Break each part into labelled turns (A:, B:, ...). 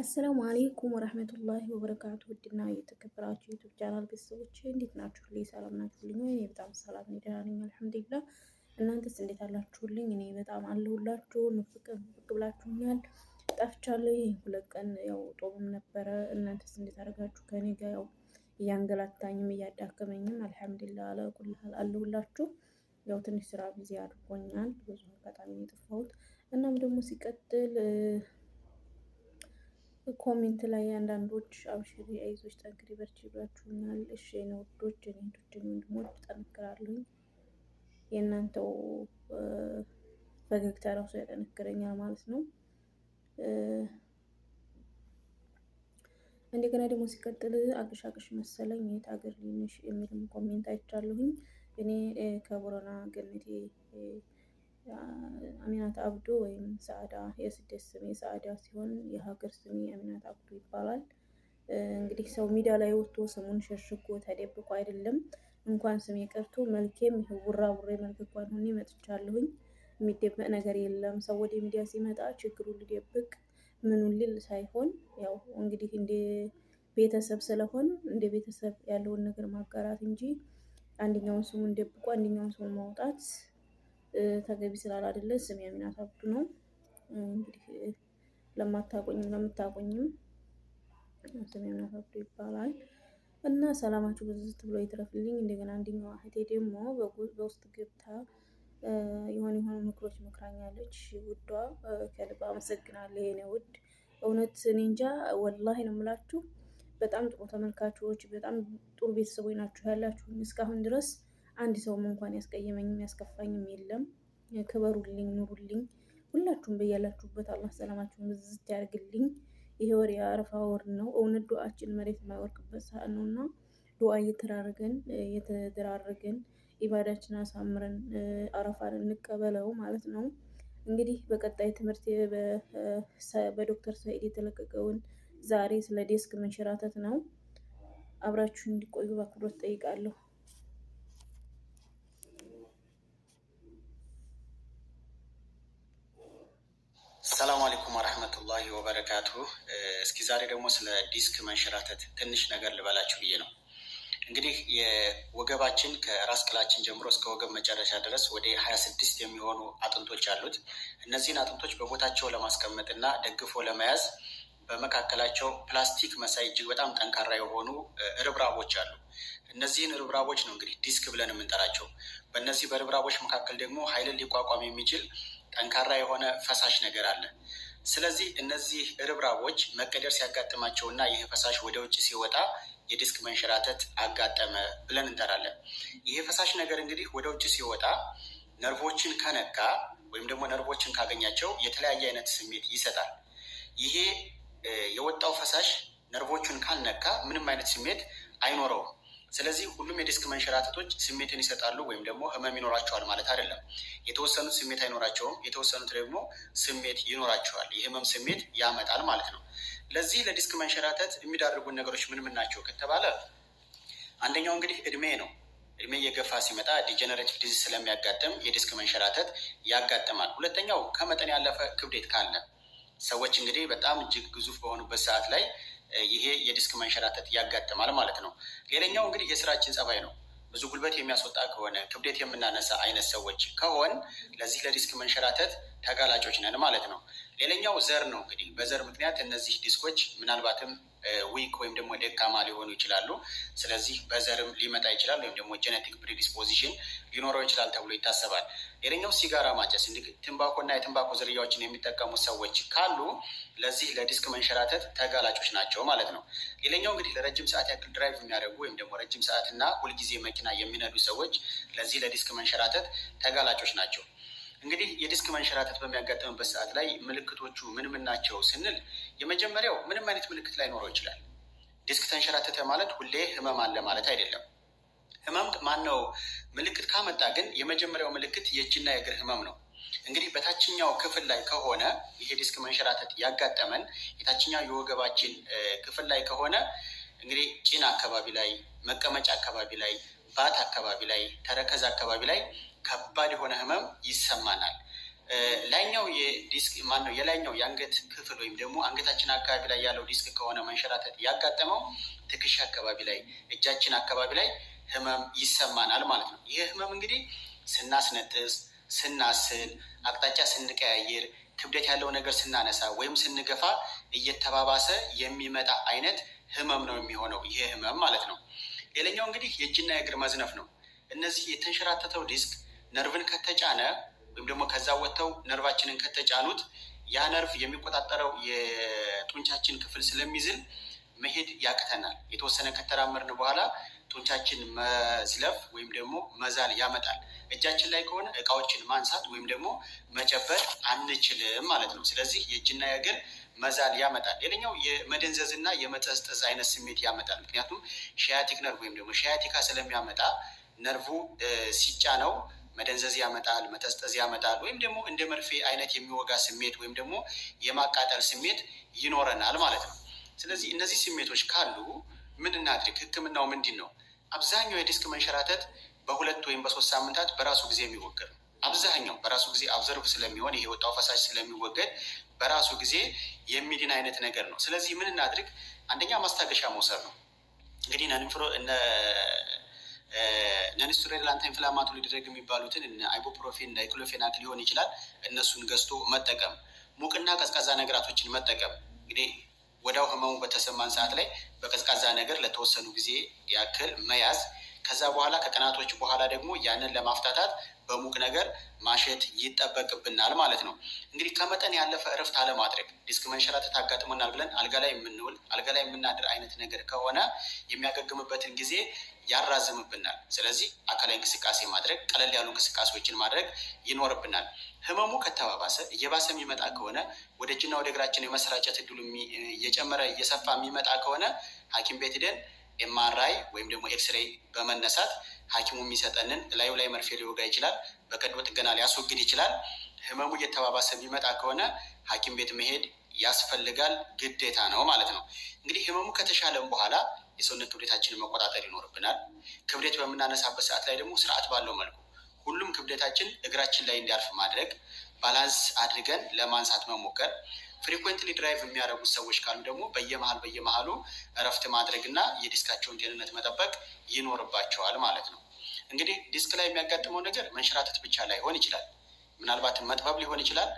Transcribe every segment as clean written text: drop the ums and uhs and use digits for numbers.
A: አሰላሙ አሌይኩም ወረህመቱላሂ ወበረካቱ። ውድና የተከበራችሁ ዩቱብ ቻናል ቤተሰቦች እንዴት ናችሁ? ልይ ሰላም ናችሁልኝ? እኔ በጣም ሰላም ነኝ፣ ደህና ነኝ አልሐምዱሊላህ። እናንተስ እንዴት አላችሁልኝ? እኔ በጣም አለሁላችሁ። ንፍቅ ብላችሁኛል፣ ጠፍቻለሁ። ይህ 2 ቀን ያው ጦምም ነበረ። እናንተስ እንዴት አደረጋችሁ? ከኔ ጋር ያው እያንገላታኝም እያዳከመኝም አልሐምዱሊላህ አለኩልሃል አለሁላችሁ። ያው ትንሽ ስራ ቢዚ አድርጎኛል፣ ብዙ አጋጣሚ የጠፋሁት። እናም ደግሞ ሲቀጥል ኮሜንት ላይ አንዳንዶች አብሽሪ፣ አይዞች፣ ጠንክሪ፣ በርቺ ብላችሁኛል። እሺ የኔ ውዶች፣ እኔ ወንድሞች ጠንክራለሁ። የእናንተው ፈገግታ ራሱ ያጠነክረኛል ማለት ነው። እንደገና ደግሞ ሲቀጥል አቅሻቅሽ መሰለኝ የት ሀገር ልንሽ የሚልም ኮሜንት አይቻለሁኝ። እኔ ከቦረና ገነቴ አሚናት አብዱ ወይም ሰአዳ፣ የስደት ስሜ ሰአዳ ሲሆን የሀገር ስሜ አሚናት አብዱ ይባላል። እንግዲህ ሰው ሚዲያ ላይ ወጥቶ ስሙን ሸሽጎ ተደብቆ አይደለም እንኳን ስሜ ቀርቶ መልኬም ቡራ ቡሬ መልክ እንኳን ሆኜ መጥቻለሁኝ። የሚደበቅ ነገር የለም። ሰው ወደ ሚዲያ ሲመጣ ችግሩን ሊደብቅ ምኑን ሊል ሳይሆን ያው እንግዲህ እንደ ቤተሰብ ስለሆን እንደ ቤተሰብ ያለውን ነገር ማጋራት እንጂ አንደኛውን ስሙን ደብቆ አንደኛውን ስሙን ማውጣት ተገቢ ስላላደለ ስሜ አሚናት አብዱ ነው። እንግዲህ ለማታቆኝም ለምታቆኝም ስሜ አሚናት አብዱ ይባላል እና ሰላማችሁ በዝት ብሎ ይትረፍልኝ። እንደገና አንደኛዋ እህቴ ደግሞ በውስጥ ገብታ የሆኑ ምክሮች መክራኛለች። ውዷ ከልብ አመሰግናለሁ የኔ ውድ። እውነት እኔ እንጃ ወላሂ ነው የምላችሁ። በጣም ጥሩ ተመልካቾች፣ በጣም ጥሩ ቤተሰቦች ናችሁ ያላችሁ። እስካሁን ድረስ አንድ ሰውም እንኳን ያስቀየመኝም ያስከፋኝም የለም። ክበሩልኝ፣ ኑሩልኝ። ሁላችሁም በያላችሁበት አላህ ሰላማችሁን ብዝት ያርግልኝ። ይሄ ወር የአረፋ ወር ነው። እውነት ዱዓችን መሬት የማይወርቅበት ሰዓት ነውና ዱዓ እየተደራረገን ኢባዳችን አሳምረን አረፋን እንቀበለው ማለት ነው። እንግዲህ በቀጣይ ትምህርት በዶክተር ሰኢድ የተለቀቀውን ዛሬ ስለ ዴስክ መንሸራተት ነው። አብራችሁ እንዲቆዩ በአክብሮት ጠይቃለሁ።
B: ሰላም አለይኩም ወራህመቱላሂ ወበረካቱ። እስኪ ዛሬ ደግሞ ስለ ዲስክ መንሸራተት ትንሽ ነገር ልበላችሁ ብዬ ነው። እንግዲህ የወገባችን ከራስ ቅላችን ጀምሮ እስከ ወገብ መጨረሻ ድረስ ወደ 26 የሚሆኑ አጥንቶች አሉት። እነዚህን አጥንቶች በቦታቸው ለማስቀመጥ እና ደግፎ ለመያዝ በመካከላቸው ፕላስቲክ መሳይ እጅግ በጣም ጠንካራ የሆኑ ርብራቦች አሉ። እነዚህን ርብራቦች ነው እንግዲህ ዲስክ ብለን የምንጠራቸው። በእነዚህ በርብራቦች መካከል ደግሞ ኃይልን ሊቋቋም የሚችል ጠንካራ የሆነ ፈሳሽ ነገር አለ። ስለዚህ እነዚህ ርብራቦች መቀደር ሲያጋጥማቸውና ይህ ፈሳሽ ወደ ውጭ ሲወጣ የዲስክ መንሸራተት አጋጠመ ብለን እንጠራለን። ይህ ፈሳሽ ነገር እንግዲህ ወደ ውጭ ሲወጣ ነርቮችን ከነካ ወይም ደግሞ ነርቮችን ካገኛቸው የተለያየ አይነት ስሜት ይሰጣል። ይሄ የወጣው ፈሳሽ ነርቮቹን ካልነካ ምንም አይነት ስሜት አይኖረውም። ስለዚህ ሁሉም የዲስክ መንሸራተቶች ስሜትን ይሰጣሉ ወይም ደግሞ ህመም ይኖራቸዋል ማለት አይደለም። የተወሰኑት ስሜት አይኖራቸውም፣ የተወሰኑት ደግሞ ስሜት ይኖራቸዋል። የህመም ስሜት ያመጣል ማለት ነው። ለዚህ ለዲስክ መንሸራተት የሚዳርጉን ነገሮች ምን ምን ናቸው ከተባለ አንደኛው እንግዲህ እድሜ ነው። እድሜ እየገፋ ሲመጣ ዲጀነሬቲቭ ዲዚዝ ስለሚያጋጥም የዲስክ መንሸራተት ያጋጥማል። ሁለተኛው ከመጠን ያለፈ ክብደት ካለ ሰዎች እንግዲህ በጣም እጅግ ግዙፍ በሆኑበት ሰዓት ላይ ይሄ የዲስክ መንሸራተት ያጋጥማል ማለት ነው። ሌላኛው እንግዲህ የስራችን ጸባይ ነው። ብዙ ጉልበት የሚያስወጣ ከሆነ ክብደት የምናነሳ አይነት ሰዎች ከሆን ለዚህ ለዲስክ መንሸራተት ተጋላጮች ነን ማለት ነው። ሌላኛው ዘር ነው። እንግዲህ በዘር ምክንያት እነዚህ ዲስኮች ምናልባትም ዊክ ወይም ደግሞ ደካማ ሊሆኑ ይችላሉ። ስለዚህ በዘርም ሊመጣ ይችላል ወይም ደግሞ ጄኔቲክ ፕሪዲስፖዚሽን ሊኖረው ይችላል ተብሎ ይታሰባል። ሌላኛው ሲጋራ ማጨስ፣ እንዲህ ትንባኮና የትንባኮ ዝርያዎችን የሚጠቀሙ ሰዎች ካሉ ለዚህ ለዲስክ መንሸራተት ተጋላጮች ናቸው ማለት ነው። ሌላኛው እንግዲህ ለረጅም ሰዓት ያክል ድራይቭ የሚያደርጉ ወይም ደግሞ ረጅም ሰዓትና ሁልጊዜ መኪና የሚነዱ ሰዎች ለዚህ ለዲስክ መንሸራተት ተጋላጮች ናቸው። እንግዲህ የዲስክ መንሸራተት በሚያጋጥምበት ሰዓት ላይ ምልክቶቹ ምን ምን ናቸው ስንል የመጀመሪያው ምንም አይነት ምልክት ላይኖረው ይችላል። ዲስክ ተንሸራተተ ማለት ሁሌ ህመም አለ ማለት አይደለም። ህመም ማነው ምልክት ካመጣ ግን የመጀመሪያው ምልክት የእጅና የእግር ህመም ነው። እንግዲህ በታችኛው ክፍል ላይ ከሆነ ይሄ ዲስክ መንሸራተት ያጋጠመን የታችኛው የወገባችን ክፍል ላይ ከሆነ እንግዲህ ጭን አካባቢ ላይ፣ መቀመጫ አካባቢ ላይ፣ ባት አካባቢ ላይ፣ ተረከዝ አካባቢ ላይ ከባድ የሆነ ህመም ይሰማናል። ላይኛው የዲስክ ማን ነው የላይኛው የአንገት ክፍል ወይም ደግሞ አንገታችን አካባቢ ላይ ያለው ዲስክ ከሆነ መንሸራተት ያጋጠመው ትከሻ አካባቢ ላይ እጃችን አካባቢ ላይ ህመም ይሰማናል ማለት ነው። ይህ ህመም እንግዲህ ስናስነጥስ፣ ስናስል፣ አቅጣጫ ስንቀያየር፣ ክብደት ያለው ነገር ስናነሳ ወይም ስንገፋ እየተባባሰ የሚመጣ አይነት ህመም ነው የሚሆነው ይህ ህመም ማለት ነው። ሌላኛው እንግዲህ የእጅና የእግር መዝነፍ ነው። እነዚህ የተንሸራተተው ዲስክ ነርቭን ከተጫነ ወይም ደግሞ ከዛ ወጥተው ነርቫችንን ከተጫኑት ያ ነርቭ የሚቆጣጠረው የጡንቻችን ክፍል ስለሚዝል መሄድ ያቅተናል። የተወሰነ ከተራመድን በኋላ ጡንቻችን መዝለፍ ወይም ደግሞ መዛል ያመጣል። እጃችን ላይ ከሆነ እቃዎችን ማንሳት ወይም ደግሞ መጨበጥ አንችልም ማለት ነው። ስለዚህ የእጅና የእግር መዛል ያመጣል። ሌላኛው የመደንዘዝ እና የመጠዝጠዝ አይነት ስሜት ያመጣል። ምክንያቱም ሺያቲክ ነርቭ ወይም ደግሞ ሺያቲካ ስለሚያመጣ ነርቭ ሲጫነው መደንዘዝ ያመጣል፣ መጠዝጠዝ ያመጣል፣ ወይም ደግሞ እንደ መርፌ አይነት የሚወጋ ስሜት ወይም ደግሞ የማቃጠል ስሜት ይኖረናል ማለት ነው። ስለዚህ እነዚህ ስሜቶች ካሉ ምን እናድርግ? ህክምናው ምንድን ነው? አብዛኛው የዲስክ መንሸራተት በ2 ወይም በ3 ሳምንታት በራሱ ጊዜ የሚወገድ ነው። አብዛኛው በራሱ ጊዜ አብዘርቭ ስለሚሆን ይሄ የወጣው ፈሳሽ ስለሚወገድ በራሱ ጊዜ የሚድን አይነት ነገር ነው። ስለዚህ ምን እናድርግ? አንደኛ ማስታገሻ መውሰድ ነው። እንግዲህ ነንስቶሬል አንታ ኢንፍላማቶሪ ድረግ የሚባሉትን አይቦፕሮፌን፣ ዳይክሎፌናክ ሊሆን ይችላል። እነሱን ገዝቶ መጠቀም፣ ሙቅና ቀዝቃዛ ነገራቶችን መጠቀም። እንግዲህ ወዲያው ህመሙ በተሰማን ሰዓት ላይ በቀዝቃዛ ነገር ለተወሰኑ ጊዜ ያክል መያዝ፣ ከዛ በኋላ ከቀናቶች በኋላ ደግሞ ያንን ለማፍታታት በሙቅ ነገር ማሸት ይጠበቅብናል ማለት ነው። እንግዲህ ከመጠን ያለፈ እረፍት አለማድረግ። ዲስክ መንሸራተት አጋጥሞናል ብለን አልጋ ላይ የምንውል አልጋ ላይ የምናድር አይነት ነገር ከሆነ የሚያገግምበትን ጊዜ ያራዝምብናል። ስለዚህ አካላዊ እንቅስቃሴ ማድረግ፣ ቀለል ያሉ እንቅስቃሴዎችን ማድረግ ይኖርብናል። ህመሙ ከተባባሰ እየባሰ የሚመጣ ከሆነ ወደ እጅና ወደ እግራችን የመሰራጨት እድሉ እየጨመረ እየሰፋ የሚመጣ ከሆነ ሐኪም ቤት ሄደን ኤምአርአይ ወይም ደግሞ ኤክስሬይ በመነሳት ሐኪሙ የሚሰጠንን ላዩ ላይ መርፌ ሊወጋ ይችላል። በቀዶ ጥገና ሊያስወግድ ይችላል። ህመሙ እየተባባሰ የሚመጣ ከሆነ ሐኪም ቤት መሄድ ያስፈልጋል፣ ግዴታ ነው ማለት ነው። እንግዲህ ህመሙ ከተሻለም በኋላ የሰውነት ክብደታችንን መቆጣጠር ይኖርብናል። ክብደት በምናነሳበት ሰዓት ላይ ደግሞ ስርዓት ባለው መልኩ ሁሉም ክብደታችን እግራችን ላይ እንዲያርፍ ማድረግ፣ ባላንስ አድርገን ለማንሳት መሞከር። ፍሪኩዌንትሊ ድራይቭ የሚያደርጉት ሰዎች ካሉ ደግሞ በየመሃሉ እረፍት ማድረግ እና የዲስካቸውን ጤንነት መጠበቅ ይኖርባቸዋል ማለት ነው። እንግዲህ ዲስክ ላይ የሚያጋጥመው ነገር መንሸራተት ብቻ ላይሆን ይችላል። ምናልባትም መጥበብ ሊሆን ይችላል፣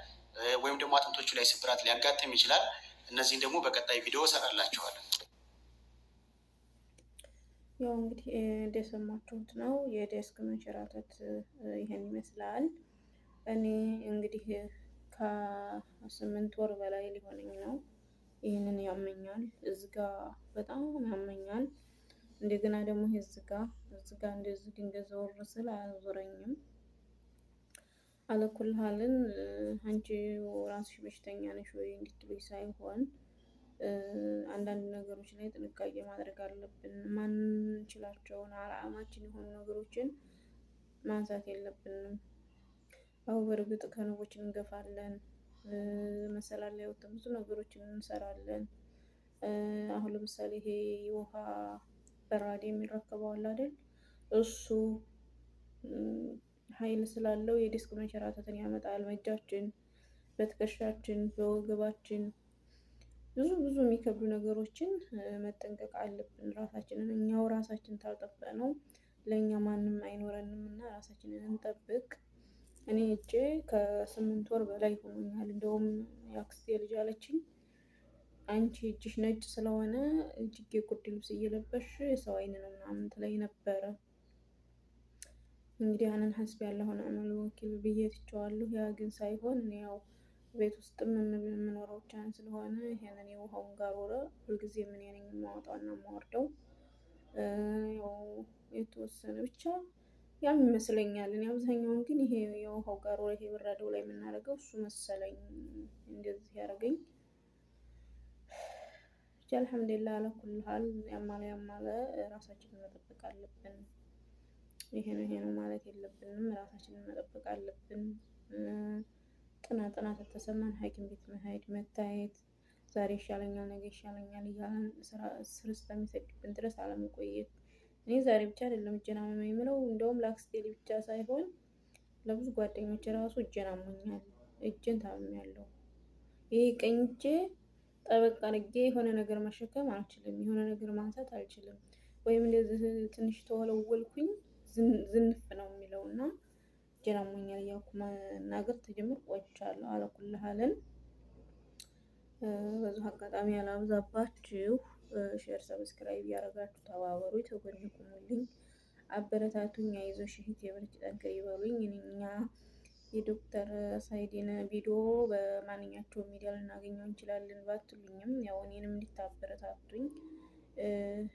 B: ወይም ደግሞ አጥንቶቹ ላይ ስብራት ሊያጋጥም ይችላል። እነዚህን ደግሞ በቀጣይ ቪዲዮ እሰራላችኋለሁ።
A: ያው እንግዲህ እንደሰማችሁት ነው የዲስክ መንሸራተት ይሄን ይመስላል። እኔ እንግዲህ ከ8 ወር በላይ ሊሆነኝ ነው። ይህንን ያመኛል፣ እዝጋ በጣም ያመኛል። እንደገና ደግሞ ይሄ እዝጋ እንደዚህ ድንገት ዘወር ስል አያዞረኝም። አለኩልሃልን አንቺ ራስሽ በሽተኛ ነሽ ወይ እንድትሉኝ ሳይሆን አንዳንድ ነገሮች ላይ ጥንቃቄ ማድረግ አለብን። ማንችላቸውን አላማችን የሆኑ ነገሮችን ማንሳት የለብንም። አሁ በእርግጥ ከንቦችን እንገፋለን፣ መሰላል ላይ ወጥተን ብዙ ነገሮችን እንሰራለን። አሁን ለምሳሌ ይሄ የውሃ በራድ የሚረከበው አለ አይደል? እሱ ኃይል ስላለው የዲስክ መንሸራተትን ያመጣል። በእጃችን፣ በትከሻችን፣ በወገባችን ብዙ የሚከብዱ ነገሮችን መጠንቀቅ አለብን። ራሳችንን እኛው ራሳችን ታልጠበቅነው ለእኛ ማንም አይኖረንም እና ራሳችንን እንጠብቅ። እኔ እጄ ከ8 ወር በላይ ሆኖኛል። እንደውም የአክስቴ ልጅ አለችኝ አንቺ እጅሽ ነጭ ስለሆነ እጅጌ ጉርድ ልብስ እየለበሽ የሰው አይን ነው ምናምን ትለኝ ነበረ። እንግዲህ ያንን ሐስቢ ያለሁ ወኒዕመል ወኪል ብዬ ትቼዋለሁ። ያ ግን ሳይሆን እኔ ያው ቤት ውስጥም የምኖረው ብቻዬን ስለሆነ ይሄንን የውሃውን ጋሮረ ሁልጊዜ ምን ነኝ የማወጣውና የማወርደው ያው የተወሰነ ብቻ ያም ይመስለኛል። እኔ አብዛኛውን ግን ይሄ የውሃው ጋሮረ ይሄ በራዶው ላይ የምናደርገው እሱ መሰለኝ እንደዚህ ያደርገኝ። ብቻ አልሐምዱሊላህ አለኩል ሀል ያማለ ራሳችንን መጠበቅ አለብን። ይሄ ነው ማለት የለብንም። ራሳችንን መጠበቅ አለብን። ጥናት ተሰማን ሐኪም ቤት መሄድ መታየት፣ ዛሬ ይሻለኛል ነገ ይሻለኛል እያለን ስር እስከሚሰድብን ድረስ አለመቆየት። እኔ ዛሬ ብቻ አይደለም እጄን አመመኝ የምለው እንደውም ለአክስቴ ብቻ ሳይሆን ለብዙ ጓደኞች ራሱ እጄን አሞኛል። እጄን ታምሜያለሁ። ይሄ ቀኝ እጄ ጠበቅ አድርጌ የሆነ ነገር መሸከም አልችልም። የሆነ ነገር ማንሳት አልችልም። ወይም እንደዚህ ትንሽ ተወለወልኩኝ ዝንፍ ነው የሚለው እና እጄን አሞኛል እያልኩ መናገር ተጀምሮ ቆይቻለሁ። አለኩልሃልን በዚሁ አጋጣሚ ያላብዛባችሁ ሼር ሰብስክራይብ እያደረጋችሁ ተባበሩ፣ ተጎን ቁሙልኝ፣ አበረታቱኝ። አይዞሽ እህቴ በርቺ ጠንክሪ ይበሉኝ። እኛ የዶክተር ሳይድን ቪዲዮ በማንኛቸውም ሚዲያ ልናገኘው እንችላለን ባትሉኝም ያው እኔንም እንድታበረታቱኝ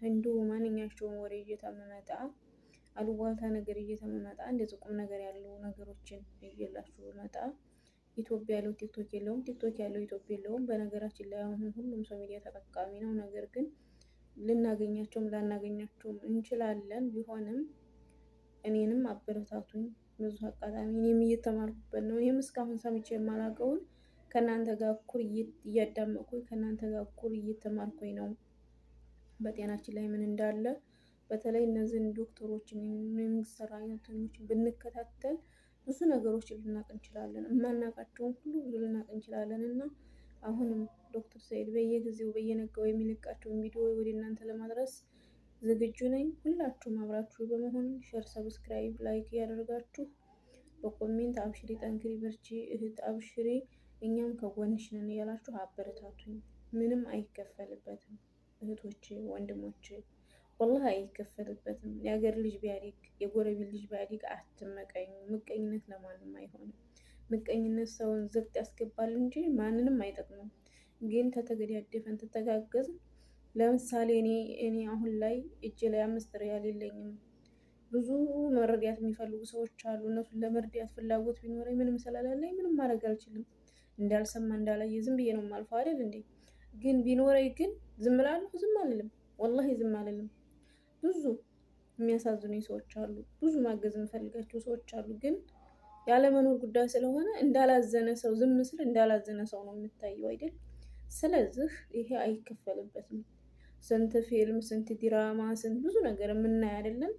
A: እንዲሁ ማንኛቸውም ወሬ እየተመመጣ አሉባልታ ነገር እየተመመጣ እንደዚህ ቁም ነገር ያለው ነገሮችን እየላችሁ መጣ። ኢትዮጵያ ያለው ቲክቶክ የለውም፣ ቲክቶክ ያለው ኢትዮጵያ የለውም። በነገራችን ላይ አሁን ሁሉም ሰው ሚዲያ ተጠቃሚ ነው። ነገር ግን ልናገኛቸውም ላናገኛቸውም እንችላለን። ቢሆንም እኔንም አበረታቱኝ። ብዙ አጋጣሚ እኔም እየተማርኩበት ነው። እኔም እስካሁን ሰምቼ የማላውቀውን ከእናንተ ጋር እኩል እያዳመጥኩኝ ከእናንተ ጋር እኩል እየተማርኩኝ ነው። በጤናችን ላይ ምን እንዳለ በተለይ እነዚህን ዶክተሮችን የመንግስት ሰራተኞችን ብንከታተል ብዙ ነገሮችን ልናቅ እንችላለን። የማናውቃቸውን ሁሉ ብዙ ልናቅ እንችላለን እና አሁንም ዶክተር ሰኢድ በየጊዜው በየነጋው የሚለቃቸውን ቪዲዮ ወደ እናንተ ለማድረስ ዝግጁ ነኝ። ሁላችሁም አብራችሁ በመሆን ሼር፣ ሰብስክራይብ፣ ላይክ እያደረጋችሁ በኮሜንት አብሽሪ፣ ጠንክሪ፣ በርቺ እህት አብሽሪ፣ እኛም ከጎንሽ ነን እያላችሁ አበረታቱኝ። ምንም አይከፈልበትም እህቶቼ ወንድሞቼ፣ ወላሂ አይከፈልበትም። የሀገር ልጅ ቢያድግ የጎረቤት ልጅ ቢያድግ አትመቀኙ። ምቀኝነት ለማንም አይሆንም። ምቀኝነት ሰውን ዝቅ ያስገባል እንጂ ማንንም አይጠቅምም። ግን ተተገዳደፈን ተተጋገዝን። ለምሳሌ እኔ አሁን ላይ እጄ ላይ 5 ሪያል የለኝም። ብዙ መረዳት የሚፈልጉ ሰዎች አሉ። እነሱን ለመርዳት ፍላጎት ቢኖረኝ ምንም ስለሌለኝ ምንም ማድረግ አልችልም። እንዳልሰማ እንዳላየ ዝም ብዬ ነው የማልፈው አይደል እንዴ? ግን ቢኖረኝ ግን ዝም እላለሁ? ዝም አልልም። ወላሂ ዝም አልልም። ብዙ የሚያሳዝኑኝ ሰዎች አሉ። ብዙ ማገዝ የምፈልጋቸው ሰዎች አሉ። ግን ያለመኖር ጉዳይ ስለሆነ እንዳላዘነ ሰው ዝም ስል እንዳላዘነ ሰው ነው የምታየው አይደል? ስለዚህ ይሄ አይከፈልበትም። ስንት ፊልም፣ ስንት ዲራማ፣ ስንት ብዙ ነገር የምናይ አይደለም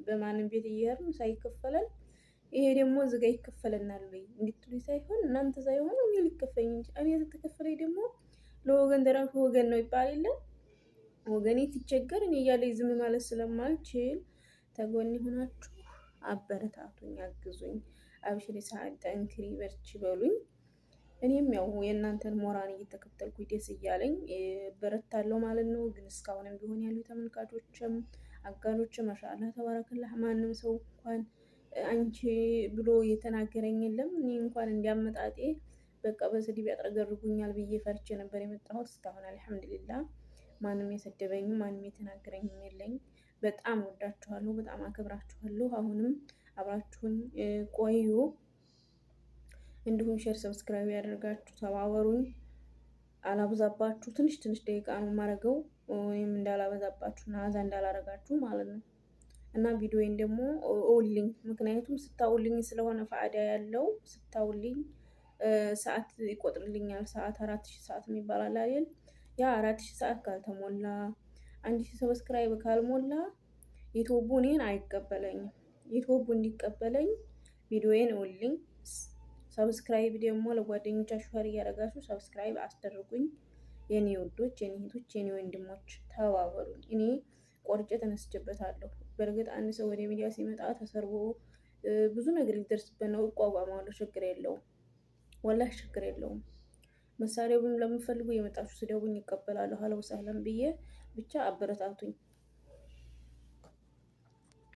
A: በማንም ቤት እየሄድን ሳይከፈለን። ይሄ ደግሞ እዚህ ጋር ይከፈለናል ወይ እንድትሉኝ ሳይሆን እናንተ ሳይሆን እኔ ሊከፈለኝ እንጂ እኔ ተከፈለኝ ደግሞ ለወገን ደራሽ ወገን ነው ይባል የለም። ወገኔ ትቸገር እኔ እያለኝ ዝም ማለት ስለማልችል ተጎን ሆናችሁ አበረታቱኝ፣ አግዙኝ። አብሽሪ ሰዓት ጠንክሪ፣ በርቺ በሉኝ። እኔም ያው የእናንተን ሞራን እየተከተልኩ ደስ እያለኝ በረታለሁ ማለት ነው። ግን እስካሁንም ቢሆን ያሉ ተመልካቾችም አጋሮችም ማሻአላ ተባረከላህ ማንም ሰው እንኳን አንቺ ብሎ የተናገረኝ የለም። እኔ እንኳን እንዲያመጣጤ በቃ በስድብ ያጥረገርጉኛል ብዬ ፈርቼ ነበር የመጣሁት። እስካሁን አልሐምዱሊላህ ማንም የሰደበኝም ማንም የተናገረኝም የለኝ። በጣም ወዳችኋለሁ፣ በጣም አከብራችኋለሁ። አሁንም አብራችሁን ቆዩ። እንዲሁም ሼር ሰብስክራይብ ያደርጋችሁ ተባበሩኝ። አላበዛባችሁ፣ ትንሽ ትንሽ ደቂቃ ነው የማደርገው። እኔም እንዳላበዛባችሁ እና አዛ እንዳላረጋችሁ ማለት ነው። እና ቪዲዮዬን ደግሞ እውልኝ፣ ምክንያቱም ስታውልኝ ስለሆነ ፋዕዳ ያለው ስታውልኝ ሰዓት ይቆጥርልኛል። ሰዓት 4000 ሰዓት የሚባል አይደል? ያ 4000 ሰዓት ካልተሞላ 1000 ሰብስክራይብ ካልሞላ ዩቲዩብ እኔን አይቀበለኝም። ዩቲዩብ እንዲቀበለኝ ቪዲዮዬን እውልኝ። ሰብስክራይብ ደግሞ ለጓደኞቻችሁ ሸር እያደረጋችሁ ሰብስክራይብ አስደርጉኝ። የኔ ውዶች፣ የኔ እህቶች፣ የኔ ወንድሞች ተባበሩኝ። እኔ ቆርጬ ተነስቼበታለሁ። በእርግጥ አንድ ሰው ወደ ሚዲያ ሲመጣ ተሰርቦ ብዙ ነገር ሊደርስበት ነው። እቋቋማለሁ፣ ችግር የለውም። ወላሂ ችግር የለውም። መሳሪያውን ለምፈልጉ የመጣችሁ ስደቡኝ፣ ይቀበላለሁ። ሀለው ሰህለን ብዬ ብቻ አበረታቱኝ።